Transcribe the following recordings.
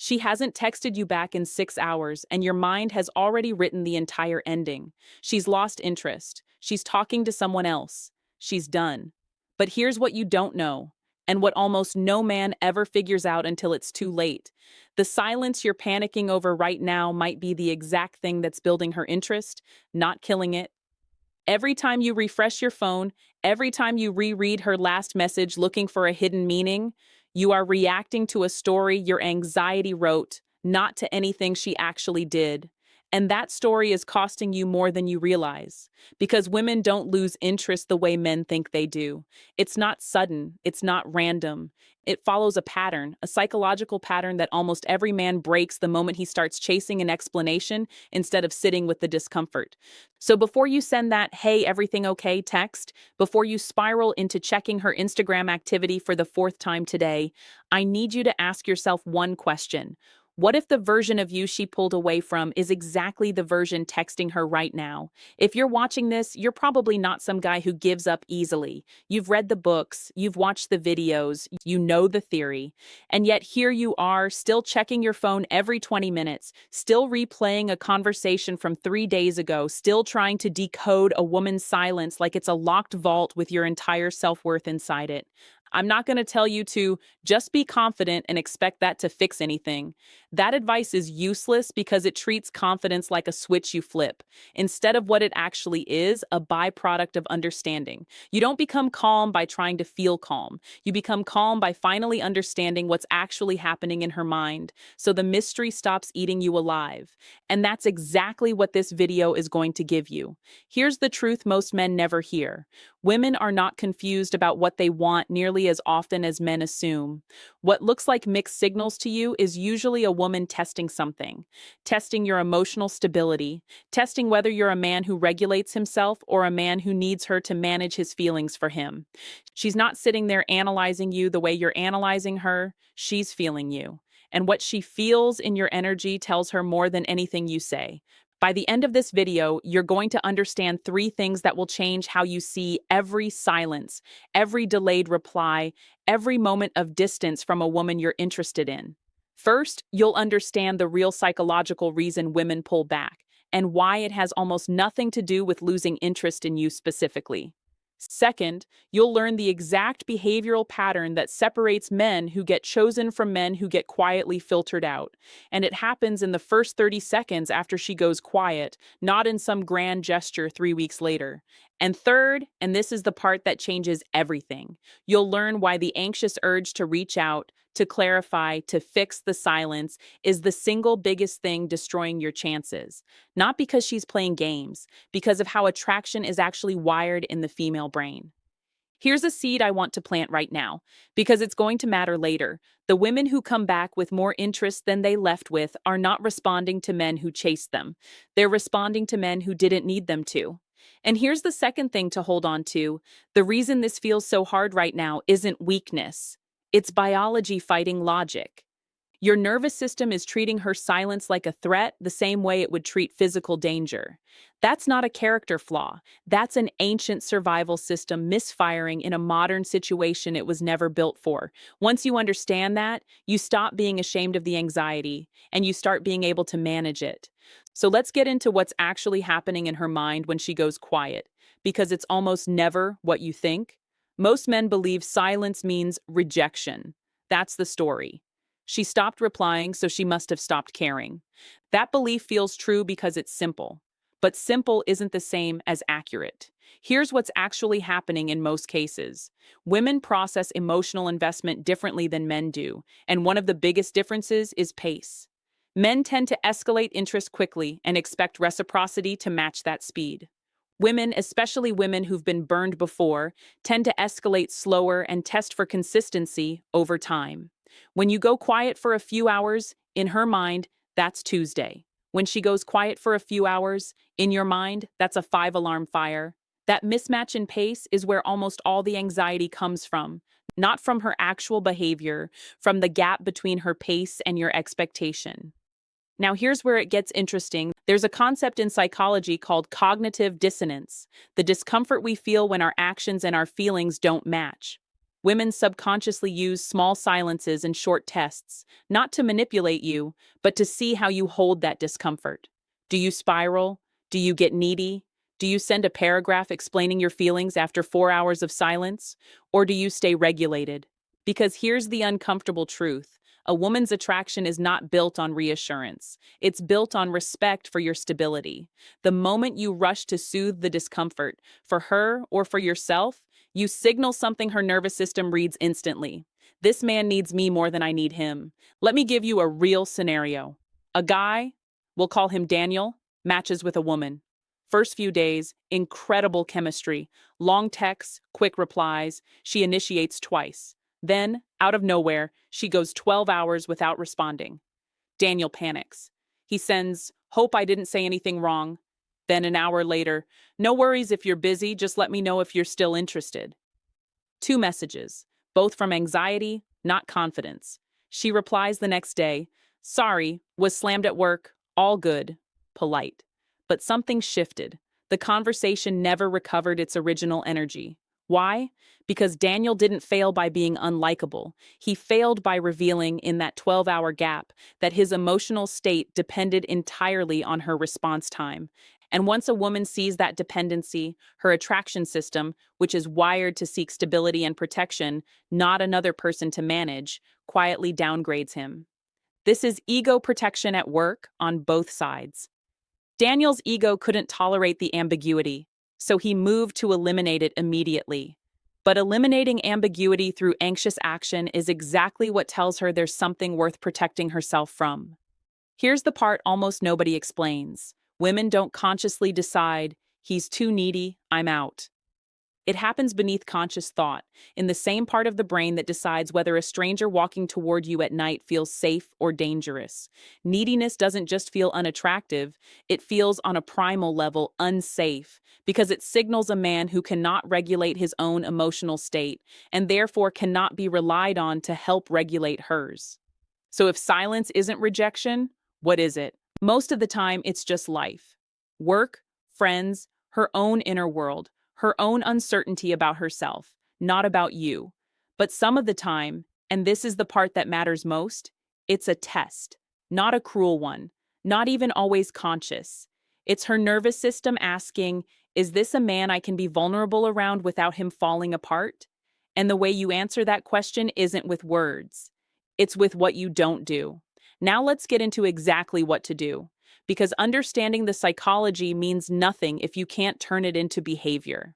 She hasn't texted you back in 6 hours, and your mind has already written the entire ending. She's lost interest. She's talking to someone else. She's done. But here's what you don't know, and what almost no man ever figures out until it's too late. The silence you're panicking over right now might be the exact thing that's building her interest, not killing it. Every time you refresh your phone, every time you reread her last message looking for a hidden meaning, you are reacting to a story your anxiety wrote, not to anything she actually did. And that story is costing you more than you realize. Because women don't lose interest the way men think they do. It's not sudden, it's not random. It follows a pattern, a psychological pattern that almost every man breaks the moment he starts chasing an explanation instead of sitting with the discomfort. So before you send that, "Hey, everything okay" text, before you spiral into checking her Instagram activity for the fourth time today, I need you to ask yourself one question. What if the version of you she pulled away from is exactly the version texting her right now? If you're watching this, you're probably not some guy who gives up easily. You've read the books, you've watched the videos, you know the theory. And yet here you are, still checking your phone every 20 minutes, still replaying a conversation from 3 days ago, still trying to decode a woman's silence like it's a locked vault with your entire self-worth inside it. I'm not going to tell you to just be confident and expect that to fix anything. That advice is useless because it treats confidence like a switch you flip, instead of what it actually is, a byproduct of understanding. You don't become calm by trying to feel calm. You become calm by finally understanding what's actually happening in her mind, so the mystery stops eating you alive. And that's exactly what this video is going to give you. Here's the truth most men never hear. Women are not confused about what they want nearly as often as men assume. What looks like mixed signals to you is usually a woman testing something, testing your emotional stability, testing whether you're a man who regulates himself or a man who needs her to manage his feelings for him. She's not sitting there analyzing you the way you're analyzing her, she's feeling you. And what she feels in your energy tells her more than anything you say. By the end of this video, you're going to understand 3 things that will change how you see every silence, every delayed reply, every moment of distance from a woman you're interested in. First, you'll understand the real psychological reason women pull back and why it has almost nothing to do with losing interest in you specifically. Second, you'll learn the exact behavioral pattern that separates men who get chosen from men who get quietly filtered out. And it happens in the first 30 seconds after she goes quiet, not in some grand gesture 3 weeks later. And third, and this is the part that changes everything, you'll learn why the anxious urge to reach out, to clarify, to fix the silence is the single biggest thing destroying your chances. Not because she's playing games, because of how attraction is actually wired in the female brain. Here's a seed I want to plant right now, because it's going to matter later. The women who come back with more interest than they left with are not responding to men who chased them. They're responding to men who didn't need them to. And here's the second thing to hold on to. The reason this feels so hard right now isn't weakness. It's biology fighting logic. Your nervous system is treating her silence like a threat the same way it would treat physical danger. That's not a character flaw. That's an ancient survival system misfiring in a modern situation it was never built for. Once you understand that, you stop being ashamed of the anxiety and you start being able to manage it. So let's get into what's actually happening in her mind when she goes quiet, because it's almost never what you think. Most men believe silence means rejection. That's the story. She stopped replying, so she must have stopped caring. That belief feels true because it's simple. But simple isn't the same as accurate. Here's what's actually happening in most cases. Women process emotional investment differently than men do, and one of the biggest differences is pace. Men tend to escalate interest quickly and expect reciprocity to match that speed. Women, especially women who've been burned before, tend to escalate slower and test for consistency over time. When you go quiet for a few hours, in her mind, that's Tuesday. When she goes quiet for a few hours, in your mind, that's a 5-alarm fire. That mismatch in pace is where almost all the anxiety comes from, not from her actual behavior, from the gap between her pace and your expectation. Now, here's where it gets interesting. There's a concept in psychology called cognitive dissonance, the discomfort we feel when our actions and our feelings don't match. Women subconsciously use small silences and short tests, not to manipulate you, but to see how you hold that discomfort. Do you spiral? Do you get needy? Do you send a paragraph explaining your feelings after 4 hours of silence? Or do you stay regulated? Because here's the uncomfortable truth. A woman's attraction is not built on reassurance. It's built on respect for your stability. The moment you rush to soothe the discomfort, for her or for yourself, you signal something her nervous system reads instantly. This man needs me more than I need him. Let me give you a real scenario. A guy, we'll call him Daniel, matches with a woman. First few days, incredible chemistry. Long texts, quick replies. She initiates twice. Then, out of nowhere, she goes 12 hours without responding. Daniel panics. He sends, "Hope I didn't say anything wrong." Then an hour later, "No worries if you're busy, just let me know if you're still interested." Two messages, both from anxiety, not confidence. She replies the next day, "Sorry, was slammed at work, all good," polite. But something shifted. The conversation never recovered its original energy. Why? Because Daniel didn't fail by being unlikable. He failed by revealing in that 12-hour gap that his emotional state depended entirely on her response time. And once a woman sees that dependency, her attraction system, which is wired to seek stability and protection, not another person to manage, quietly downgrades him. This is ego protection at work on both sides. Daniel's ego couldn't tolerate the ambiguity, so he moved to eliminate it immediately. But eliminating ambiguity through anxious action is exactly what tells her there's something worth protecting herself from. Here's the part almost nobody explains. Women don't consciously decide, "He's too needy, I'm out." It happens beneath conscious thought, in the same part of the brain that decides whether a stranger walking toward you at night feels safe or dangerous. Neediness doesn't just feel unattractive, it feels on a primal level unsafe, because it signals a man who cannot regulate his own emotional state, and therefore cannot be relied on to help regulate hers. So if silence isn't rejection, what is it? Most of the time, it's just life. Work, friends, her own inner world, her own uncertainty about herself, not about you. But some of the time, and this is the part that matters most, it's a test, not a cruel one, not even always conscious. It's her nervous system asking, is this a man I can be vulnerable around without him falling apart? And the way you answer that question isn't with words. It's with what you don't do. Now let's get into exactly what to do, because understanding the psychology means nothing if you can't turn it into behavior.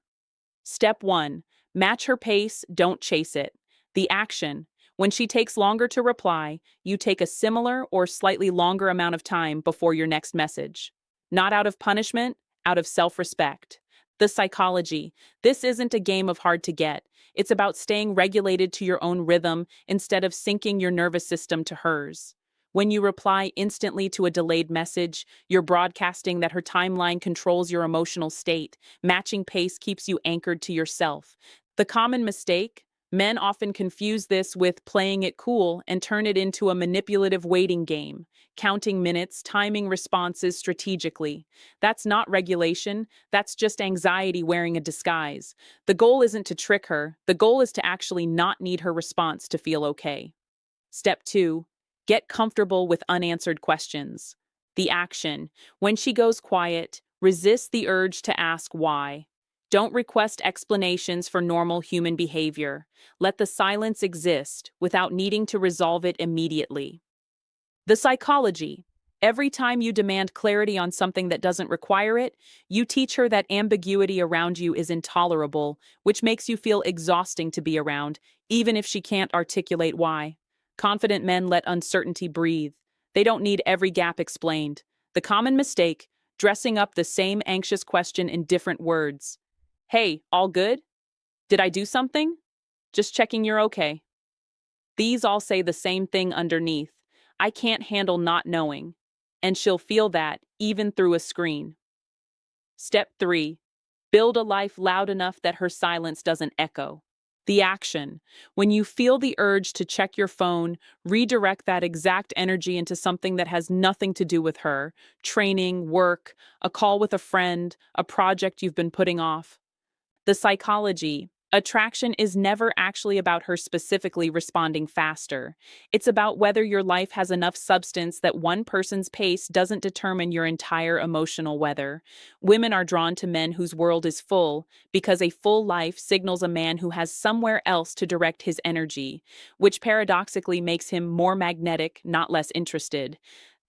Step 1. Match her pace, don't chase it. The action. When she takes longer to reply, you take a similar or slightly longer amount of time before your next message. Not out of punishment, out of self-respect. The psychology. This isn't a game of hard to get. It's about staying regulated to your own rhythm instead of syncing your nervous system to hers. When you reply instantly to a delayed message, you're broadcasting that her timeline controls your emotional state. Matching pace keeps you anchored to yourself. The common mistake? Men often confuse this with playing it cool and turn it into a manipulative waiting game, counting minutes, timing responses strategically. That's not regulation, that's just anxiety wearing a disguise. The goal isn't to trick her, the goal is to actually not need her response to feel okay. Step 2. Get comfortable with unanswered questions. The action. When she goes quiet, resist the urge to ask why. Don't request explanations for normal human behavior. Let the silence exist without needing to resolve it immediately. The psychology. Every time you demand clarity on something that doesn't require it, you teach her that ambiguity around you is intolerable, which makes you feel exhausting to be around, even if she can't articulate why. Confident men let uncertainty breathe. They don't need every gap explained. The common mistake, dressing up the same anxious question in different words. "Hey, all good? Did I do something? Just checking you're okay." These all say the same thing underneath. I can't handle not knowing. And she'll feel that, even through a screen. Step 3. Build a life loud enough that her silence doesn't echo. The action. When you feel the urge to check your phone, redirect that exact energy into something that has nothing to do with her. Training, work, a call with a friend, a project you've been putting off. The psychology. Attraction is never actually about her specifically responding faster. It's about whether your life has enough substance that one person's pace doesn't determine your entire emotional weather. Women are drawn to men whose world is full because a full life signals a man who has somewhere else to direct his energy, which paradoxically makes him more magnetic, not less interested.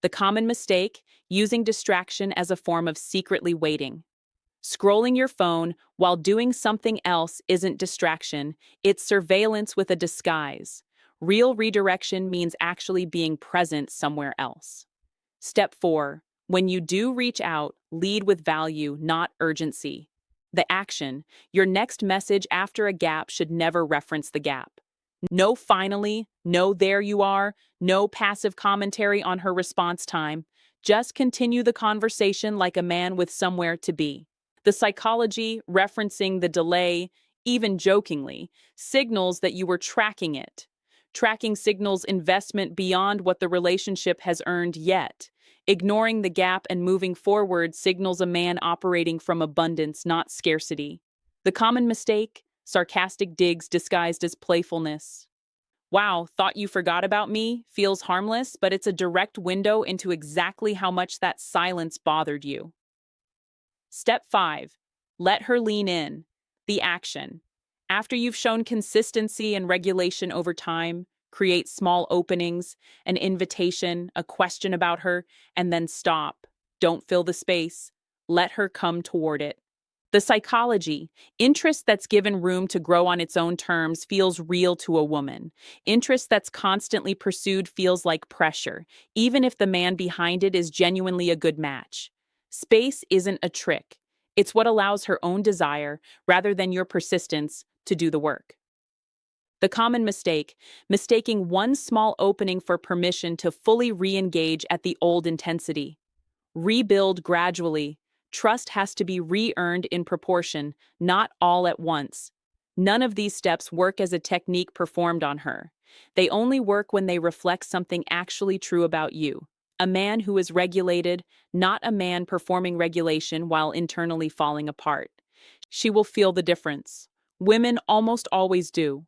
The common mistake: using distraction as a form of secretly waiting. Scrolling your phone while doing something else isn't distraction, it's surveillance with a disguise. Real redirection means actually being present somewhere else. Step 4. When you do reach out, lead with value, not urgency. The action: your next message after a gap should never reference the gap. No finally, no there you are, no passive commentary on her response time. Just continue the conversation like a man with somewhere to be. The psychology, referencing the delay, even jokingly, signals that you were tracking it. Tracking signals investment beyond what the relationship has earned yet. Ignoring the gap and moving forward signals a man operating from abundance, not scarcity. The common mistake: sarcastic digs disguised as playfulness. Wow, thought you forgot about me? Feels harmless, but it's a direct window into exactly how much that silence bothered you. Step 5. Let her lean in. The action: after you've shown consistency and regulation over time, create small openings, an invitation, a question about her, and then stop. Don't fill the space. Let her come toward it. The psychology: interest that's given room to grow on its own terms feels real to a woman. Interest that's constantly pursued feels like pressure, even if the man behind it is genuinely a good match. Space isn't a trick. It's what allows her own desire, rather than your persistence, to do the work. The common mistake: mistaking one small opening for permission to fully re-engage at the old intensity. Rebuild gradually. Trust has to be re-earned in proportion, not all at once. None of these steps work as a technique performed on her. They only work when they reflect something actually true about you. A man who is regulated, not a man performing regulation while internally falling apart. She will feel the difference. Women almost always do.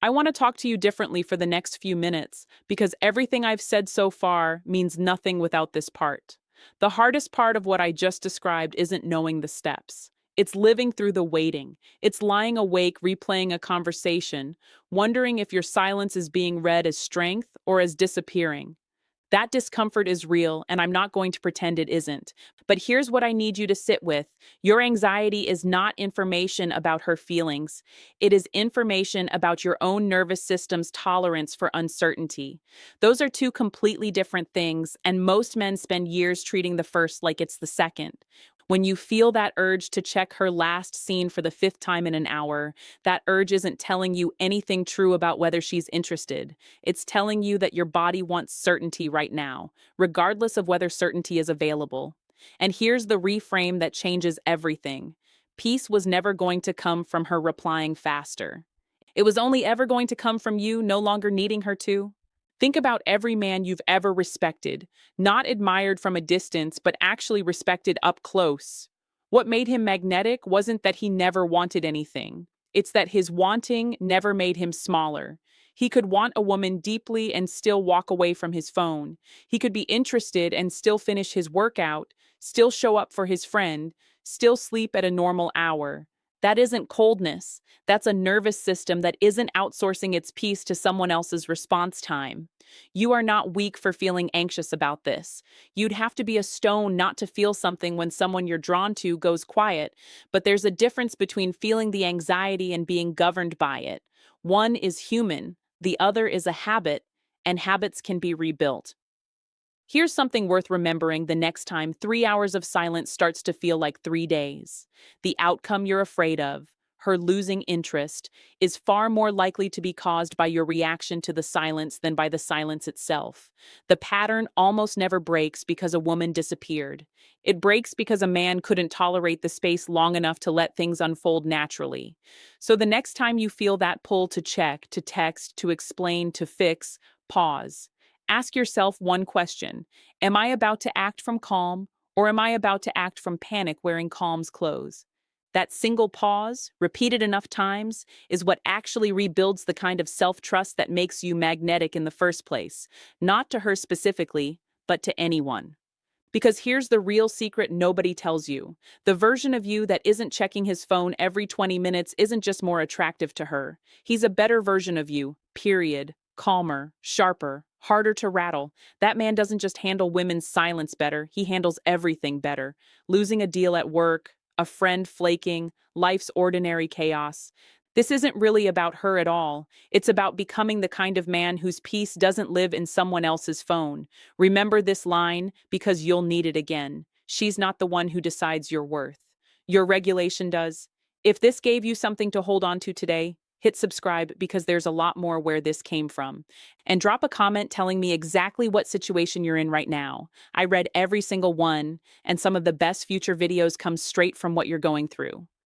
I want to talk to you differently for the next few minutes because everything I've said so far means nothing without this part. The hardest part of what I just described isn't knowing the steps. It's living through the waiting. It's lying awake, replaying a conversation, wondering if your silence is being read as strength or as disappearing. That discomfort is real, and I'm not going to pretend it isn't. But here's what I need you to sit with. Your anxiety is not information about her feelings. It is information about your own nervous system's tolerance for uncertainty. Those are two completely different things, and most men spend years treating the first like it's the second. When you feel that urge to check her last scene for the fifth time in an hour, that urge isn't telling you anything true about whether she's interested. It's telling you that your body wants certainty right now, regardless of whether certainty is available. And here's the reframe that changes everything. Peace was never going to come from her replying faster. It was only ever going to come from you no longer needing her to. Think about every man you've ever respected, not admired from a distance, but actually respected up close. What made him magnetic wasn't that he never wanted anything. It's that his wanting never made him smaller. He could want a woman deeply and still walk away from his phone. He could be interested and still finish his workout, still show up for his friend, still sleep at a normal hour. That isn't coldness. That's a nervous system that isn't outsourcing its peace to someone else's response time. You are not weak for feeling anxious about this. You'd have to be a stone not to feel something when someone you're drawn to goes quiet, but there's a difference between feeling the anxiety and being governed by it. One is human, the other is a habit, and habits can be rebuilt. Here's something worth remembering the next time 3 hours of silence starts to feel like 3 days. The outcome you're afraid of, her losing interest, is far more likely to be caused by your reaction to the silence than by the silence itself. The pattern almost never breaks because a woman disappeared. It breaks because a man couldn't tolerate the space long enough to let things unfold naturally. So the next time you feel that pull to check, to text, to explain, to fix, pause. Ask yourself one question: am I about to act from calm, or am I about to act from panic wearing calm's clothes? That single pause, repeated enough times, is what actually rebuilds the kind of self-trust that makes you magnetic in the first place, not to her specifically, but to anyone. Because here's the real secret nobody tells you. The version of you that isn't checking his phone every 20 minutes isn't just more attractive to her. He's a better version of you, period. Calmer, sharper, harder to rattle. That man doesn't just handle women's silence better, he handles everything better. Losing a deal at work, a friend flaking, life's ordinary chaos. This isn't really about her at all. It's about becoming the kind of man whose peace doesn't live in someone else's phone. Remember this line because you'll need it again. She's not the one who decides your worth. Your regulation does. If this gave you something to hold on to today, hit subscribe because there's a lot more where this came from. And drop a comment telling me exactly what situation you're in right now. I read every single one, and some of the best future videos come straight from what you're going through.